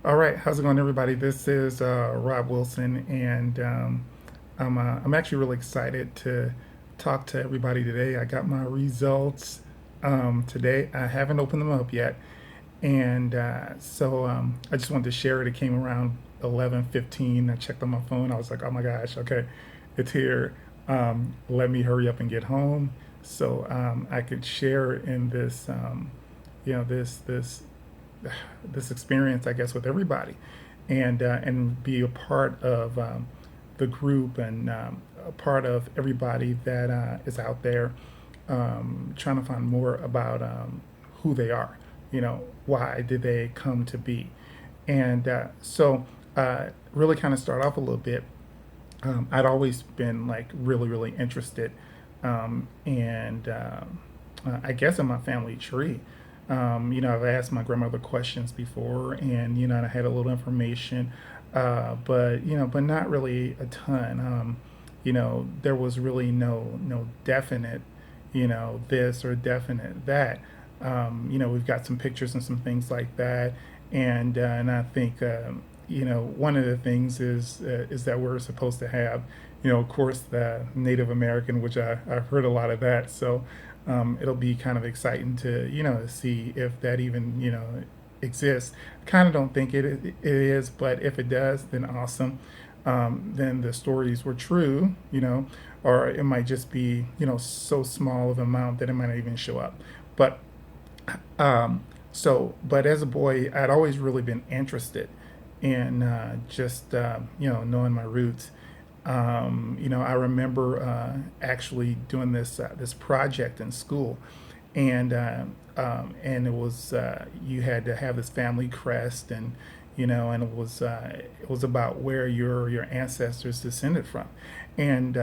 All right, how's it going, everybody? This is Rob Wilson, and I'm actually really excited to talk to everybody today. I got my results today. I haven't opened them up yet, and I just wanted to share it. It came around 11:15. I checked on my phone. I was like, oh my gosh, okay, it's here. Let me hurry up and get home so I could share in this, you know, this experience, I guess, with everybody, and be a part of the group and a part of everybody that is out there trying to find more about who they are. Why did they come to be? And really kind of start off a little bit. I'd always been like really interested, and I guess in my family tree. I've asked my grandmother questions before, and I had a little information, but not really a ton. There was really no definite, this or definite that. We've got some pictures and some things like that, and I think one of the things is that we're supposed to have, of course, the Native American, which I've heard a lot of that. So it'll be kind of exciting to see if that even exists. I kind of don't think it is, but if it does, then awesome. Then the stories were true, or it might just be so small of an amount that it might not even show up. But but as a boy, I'd always really been interested in just knowing my roots. I remember actually doing this project in school, and it was you had to have this family crest, and it was about where your ancestors descended from, and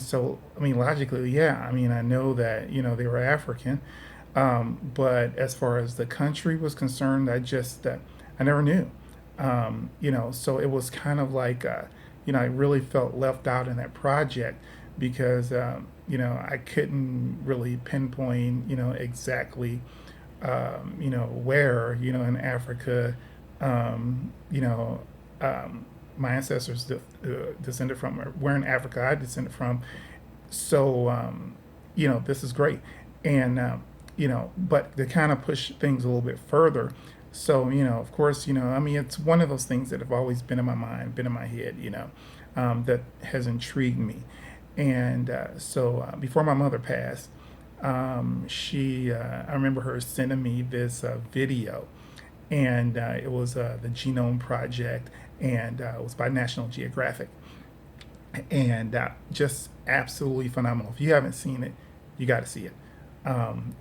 so I mean logically, yeah, I mean I know that they were African, but as far as the country was concerned, I never knew. So it was kind of like, I really felt left out in that project because, I couldn't really pinpoint, exactly, where, in Africa, you know, my ancestors descended from, or where in Africa I descended from. So, this is great. And, but to kind of push things a little bit further, so, of course, I mean, it's one of those things that have always been in my mind, been in my head, that has intrigued me. And before my mother passed, I remember her sending me this video, and it was the Genome Project, and it was by National Geographic, and just absolutely phenomenal. If you haven't seen it, you got to see it. Um,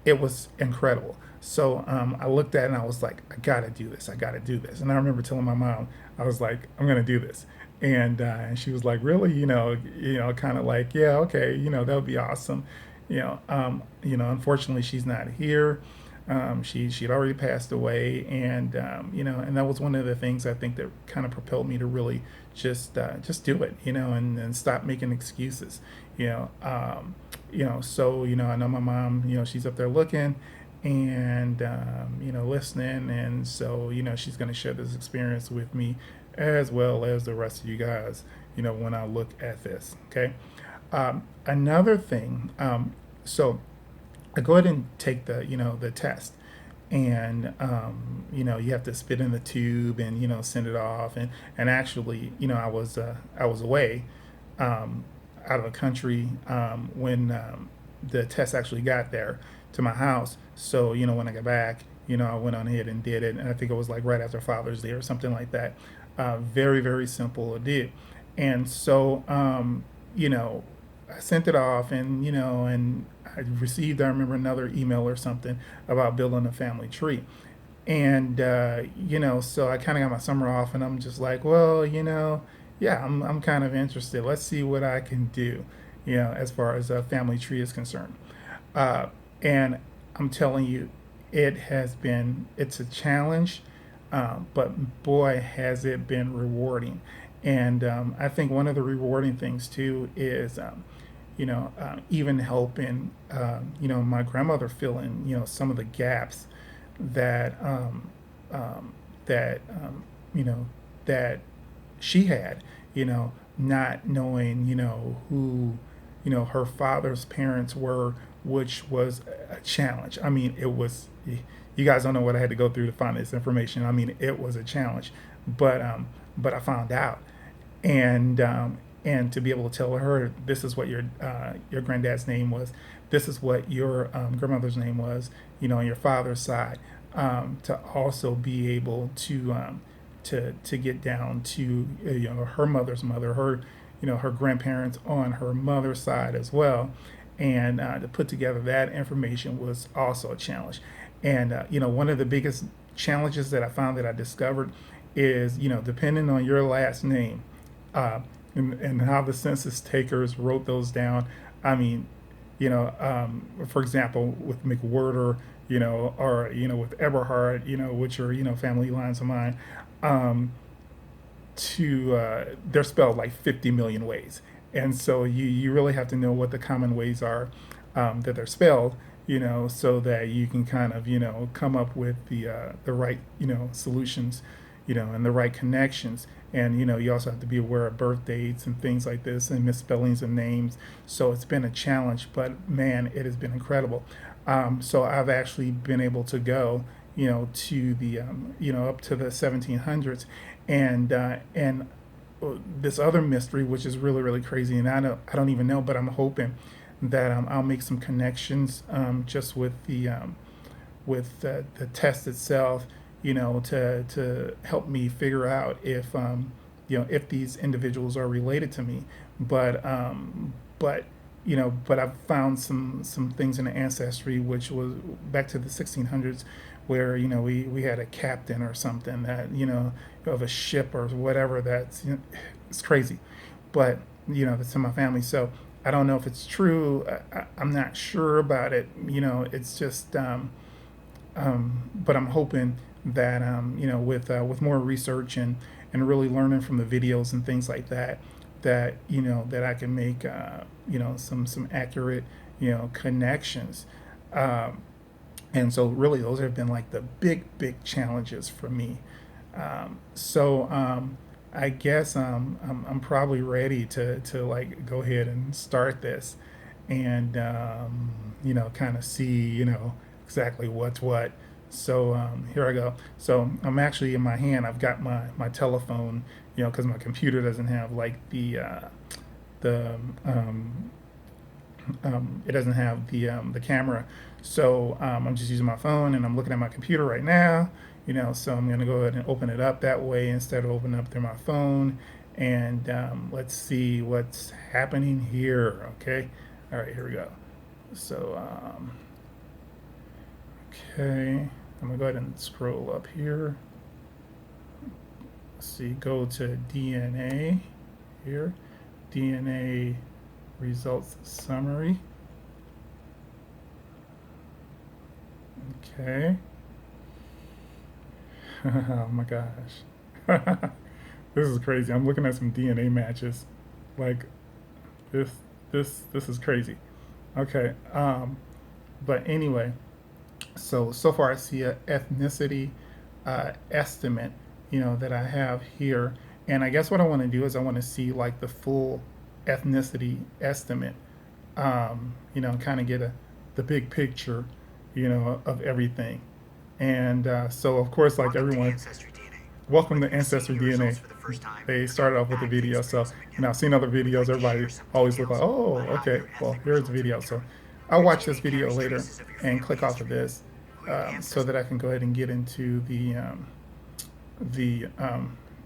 it was incredible. So I looked at it and I was like, I gotta do this. I gotta do this. And I remember telling my mom, I was like, I'm gonna do this. And she was like, really? Kind of like, yeah, okay, that would be awesome. Unfortunately, she's not here. She'd already passed away, and that was one of the things I think that kind of propelled me to really just do it, and stop making excuses, you know. So I know my mom, she's up there looking, and listening, and so she's going to share this experience with me as well as the rest of you guys, when I look at this. Okay. Another thing, so I go ahead and take the test, and you have to spit in the tube and send it off, and actually I was away, out of the country, when the test actually got there to my house. So when I got back, I went on ahead and did it, and I think it was like right after Father's Day or something like that. Very simple. It did, and so I sent it off, and I received, I remember, another email or something about building a family tree. And, so I kind of got my summer off, and I'm just like, well, yeah, I'm kind of interested. Let's see what I can do, as far as a family tree is concerned. And I'm telling you, it's a challenge, but boy, has it been rewarding. And I think one of the rewarding things too is, even helping, my grandmother fill in, some of the gaps that that you know that she had, not knowing, who, her father's parents were, which was a challenge. I mean, it was, you guys don't know what I had to go through to find this information. I mean, it was a challenge, but I found out, and and to be able to tell her this is what your granddad's name was, this is what your grandmother's name was, on your father's side, to also be able to get down to her mother's mother, her her grandparents on her mother's side as well, and to put together that information was also a challenge. And one of the biggest challenges that I found, that I discovered, is depending on your last name, uh, and how the census takers wrote those down. I mean, for example, with McWhirter, or with Eberhard, which are family lines of mine, um, they're spelled like 50 million ways, and so you really have to know what the common ways are, that they're spelled, so that you can kind of come up with the right solutions, and the right connections. And you also have to be aware of birth dates and things like this, and misspellings of names. So it's been a challenge, but man, it has been incredible. So I've actually been able to go, to the up to the 1700s, and this other mystery, which is really really crazy, and I don't even know, but I'm hoping that I'll make some connections, just with the test itself, to help me figure out if if these individuals are related to me. But but I've found some things in the ancestry, which was back to the 1600s, where we had a captain or something, that of a ship or whatever, that's it's crazy, but that's in my family. So I don't know if it's true. I'm not sure about it. It's just but I'm hoping that with more research, and really learning from the videos and things like that, that that I can make some accurate connections. And so really those have been like the big challenges for me. So I guess I'm probably ready to like go ahead and start this, and kind of see exactly what's what. So here I go. So I'm actually, in my hand, I've got my telephone, because my computer doesn't have like the it doesn't have the camera. So I'm just using my phone, and I'm looking at my computer right now. So I'm gonna go ahead and open it up that way instead of opening up through my phone. And let's see what's happening here. Okay. All right. Here we go. So okay. I'm gonna go ahead and scroll up here. Let's see, go to DNA here, DNA results summary. Okay. Oh my gosh. This is crazy. I'm looking at some DNA matches. Like this this is crazy. Okay. But anyway, so far I see a ethnicity estimate, that I have here. And I guess what I want to do is I want to see like the full ethnicity estimate, kind of get the big picture, of everything. And so of course, like everyone, welcome to Ancestry DNA. They started off with the video, so I've seen other videos. Everybody always look like, oh, okay, well here's the video. So I'll watch this video later and click off of this, so that I can go ahead and get into the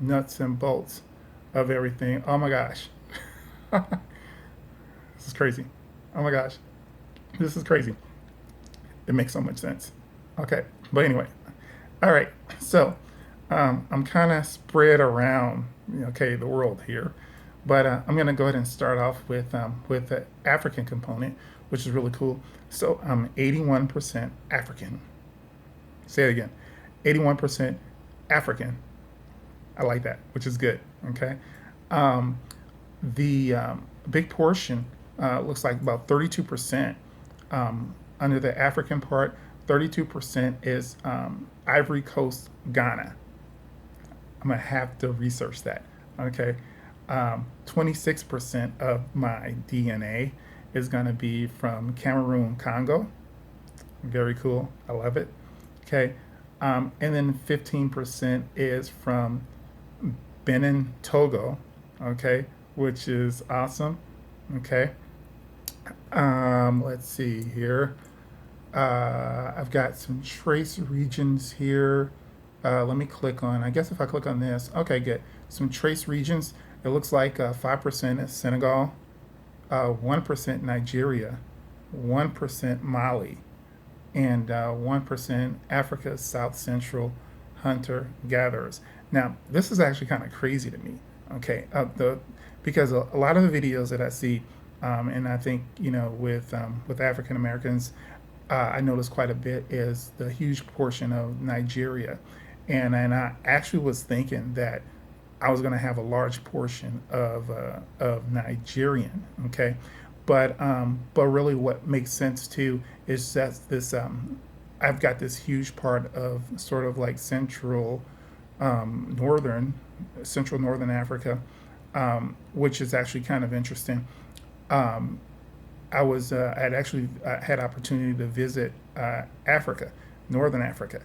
nuts and bolts of everything. Oh my gosh, this is crazy. Oh my gosh, this is crazy. It makes so much sense. Okay, but anyway, all right. So I'm kind of spread around, okay, the world here, but I'm gonna go ahead and start off with the African component, which is really cool. So I'm 81% African. Say it again, 81% African. I like that, which is good. Okay, um, the big portion looks like about 32%, under the African part. 32% is Ivory Coast, Ghana. I'm gonna have to research that. Okay, 26% of my DNA is gonna be from Cameroon, Congo. Very cool. I love it. Okay, and then 15% is from Benin, Togo. Okay, which is awesome. Okay, let's see here. I've got some trace regions here. Let me click on, I guess if I click on this, okay, good. Some trace regions. It looks like 5% is Senegal, 1% Nigeria, 1% Mali, and 1% Africa, South Central hunter gatherers. Now, this is actually kind of crazy to me, okay? Because a lot of the videos that I see, and I think with African Americans, I noticed quite a bit is the huge portion of Nigeria, and I actually was thinking that I was going to have a large portion of Nigerian, okay, but really what makes sense too is that this I've got this huge part of sort of like northern central northern Africa, which is actually kind of interesting. Um, I had actually had opportunity to visit Africa, Northern Africa,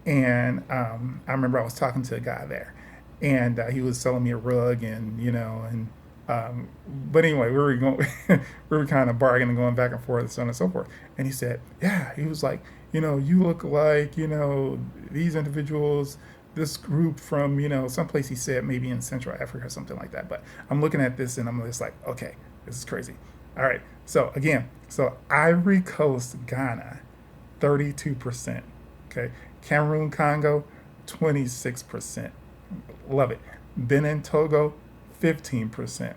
and I remember I was talking to a guy there, and he was selling me a rug, and but anyway, we were going, we were kind of bargaining, going back and forth, so on and so forth. And he said, yeah, he was like, you look like these individuals, this group from someplace, he said maybe in Central Africa or something like that. But I'm looking at this and I'm just like, okay, this is crazy. All right, so again, so Ivory Coast, Ghana, 32%. Okay, Cameroon, Congo, 26%. Love it. Benin, Togo, 15%.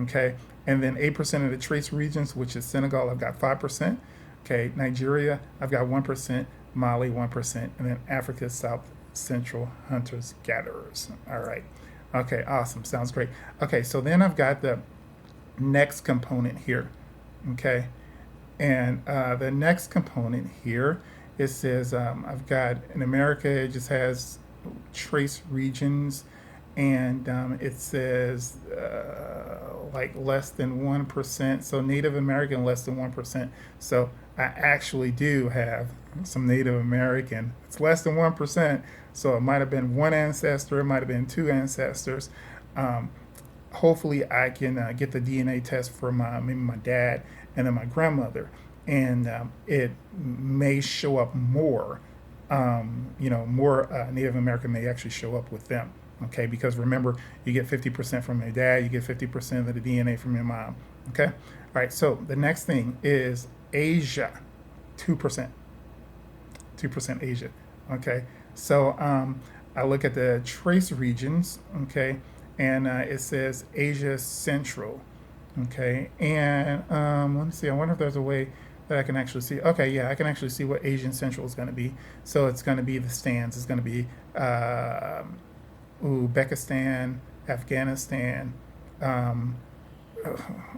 Okay, and then 8% of the trace regions, which is Senegal, I've got 5%. Okay, Nigeria, I've got 1%. Mali, 1%, and then Africa, South Central hunters gatherers. All right. Okay, awesome. Sounds great. Okay, so then I've got the next component here. Okay, and the next component here, it says I've got in America, it just has trace regions, and it says like less than 1%. So Native American, less than 1%. So I actually do have some Native American. It's less than 1%. So it might have been one ancestor, it might have been two ancestors. Um, Hopefully I can get the DNA test for maybe my dad and then my grandmother, and it may show up more. More Native American may actually show up with them. Okay, because remember, you get 50% from your dad, you get 50% of the DNA from your mom. Okay, all right. So the next thing is Asia, 2%, 2% Asia. Okay, so I look at the trace regions. Okay, and it says Asia Central. Okay, and let me see. I wonder if there's a way that I can actually see. Okay, yeah, I can actually see what Asian Central is going to be. So it's going to be the stands. It's going to be Uzbekistan, Afghanistan. Um,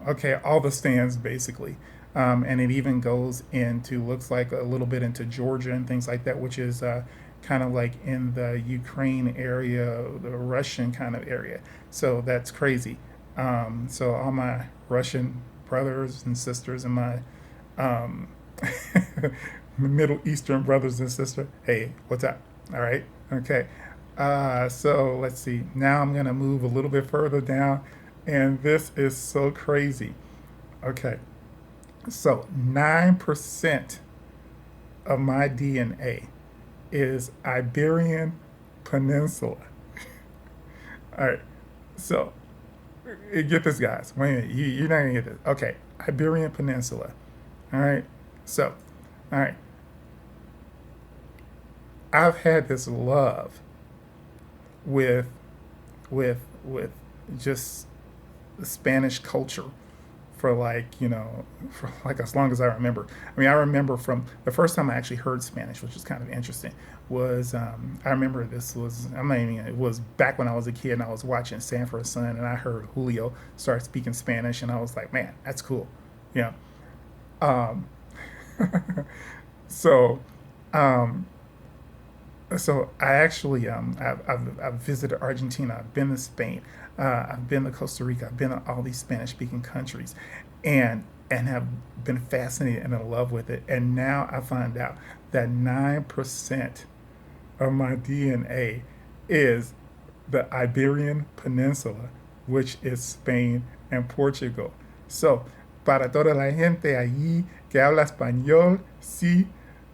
okay, all the stands basically. And it even goes into, looks like a little bit into Georgia and things like that, which is kind of like in the Ukraine area, the Russian kind of area. So that's crazy. So all my Russian brothers and sisters and my um, Middle Eastern brothers and sisters, hey, what's up? All right, okay. So let's see. Now I'm gonna move a little bit further down, and this is so crazy. Okay, so 9% of my DNA is Iberian Peninsula. All right, so get this, guys. Wait a minute, you're not gonna get this. Okay, Iberian Peninsula. All right, so, all right, I've had this love with with just the Spanish culture for for like as long as I remember. I mean, I remember from the first time I actually heard Spanish, which was kind of interesting. Was I remember this was I'm not even it was back when I was a kid and I was watching Sanford Son and I heard Julio start speaking Spanish and I was like, man, that's cool, you know. Um, so um, So I actually I've visited Argentina. I've been to Spain. I've been to Costa Rica. I've been to all these Spanish-speaking countries, and have been fascinated and in love with it. And now I find out that 9% of my DNA is the Iberian Peninsula, which is Spain and Portugal. So, para toda la gente allí que habla español, sí,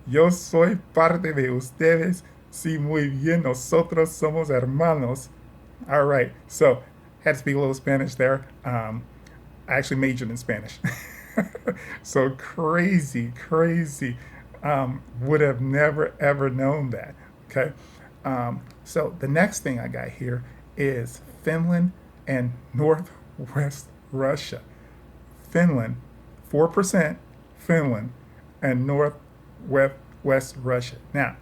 yo soy parte de ustedes. Sí, muy bien, nosotros somos hermanos. All right, so had to speak a little Spanish there. I actually majored in Spanish. So crazy, crazy. Would have never ever known that. Okay. So the next thing I got here is Finland and Northwest Russia. Finland, 4% Finland, and Northwest Russia. Now,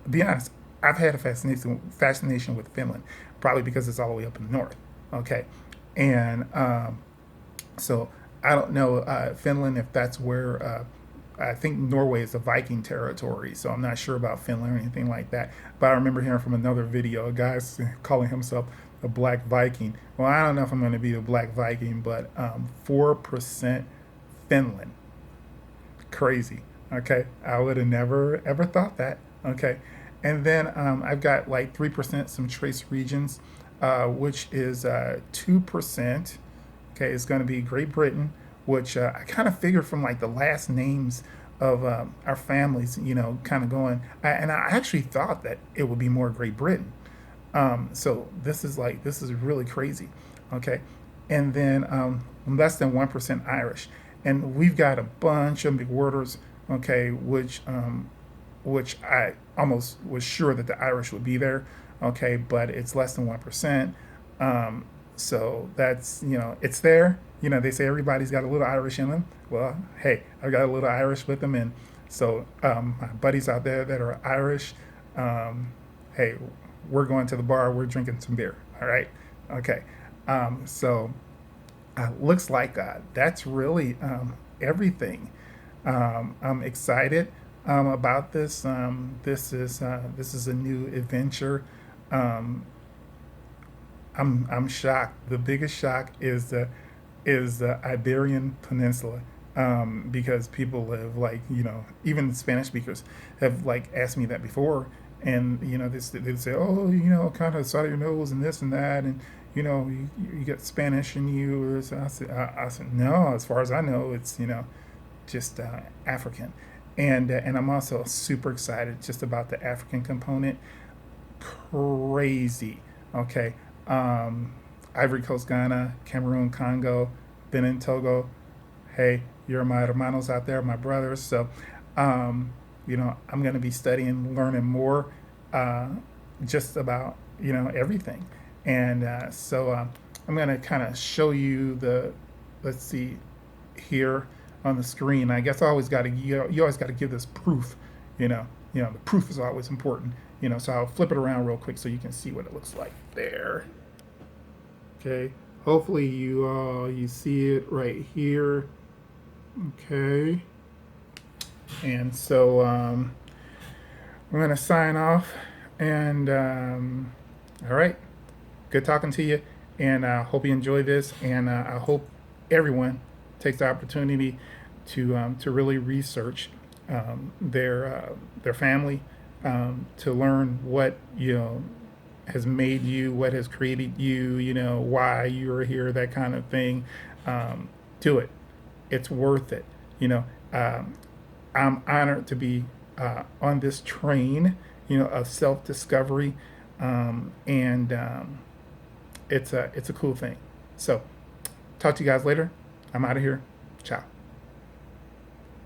to be honest, I've had a fascination with Finland, probably because it's all the way up in the north. Okay. And so I don't know Finland if that's where I think Norway is a Viking territory, so I'm not sure about Finland or anything like that. But I remember hearing from another video, a guy calling himself a Black Viking. Well, I don't know if I'm going to be a Black Viking, but 4% Finland. Crazy. Okay, I would have never ever thought that. Okay, and then I've got like 3% some trace regions, which is 2%. Okay, it's going to be Great Britain, which I kind of figured from like the last names of our families, kind of going. And I actually thought that it would be more Great Britain. So this is really crazy. Okay, and then less than 1% Irish, and we've got a bunch of McWhorters. Okay, which I almost was sure that the Irish would be there. Okay, but it's less than 1%. So that's, it's there. They say everybody's got a little Irish in them. Well, hey, I've got a little Irish with them. And so my buddies out there that are Irish, hey, we're going to the bar, we're drinking some beer. All right. Okay. So looks like that's really everything. I'm excited about this. This is a new adventure. Um, I'm shocked. The biggest shock is the Iberian Peninsula, because people have like even Spanish speakers have like asked me that before, and they say, oh, kind of saw your nose and this and that, and you got Spanish in you. Or so I said no. As far as I know, it's just African, and I'm also super excited just about the African component. Crazy. Okay. Ivory Coast, Ghana, Cameroon, Congo, Benin, Togo. Hey, you're my hermanos out there, my brothers. So, I'm going to be studying, learning more, uh, just about everything. And I'm going to kind of show you let's see, here on the screen. I guess I always got to you always got to give this proof. The proof is always important. So I'll flip it around real quick so you can see what it looks like there. Okay, hopefully you see it right here. Okay, and so I'm gonna sign off, and all right, good talking to you, and I hope you enjoy this, and I hope everyone takes the opportunity to really research their family, to learn what has made you, what has created you, why you're here, that kind of thing. Do it. It's worth it. Um, I'm honored to be on this train, of self-discovery, and it's a cool thing. So, talk to you guys later. I'm out of here. Ciao.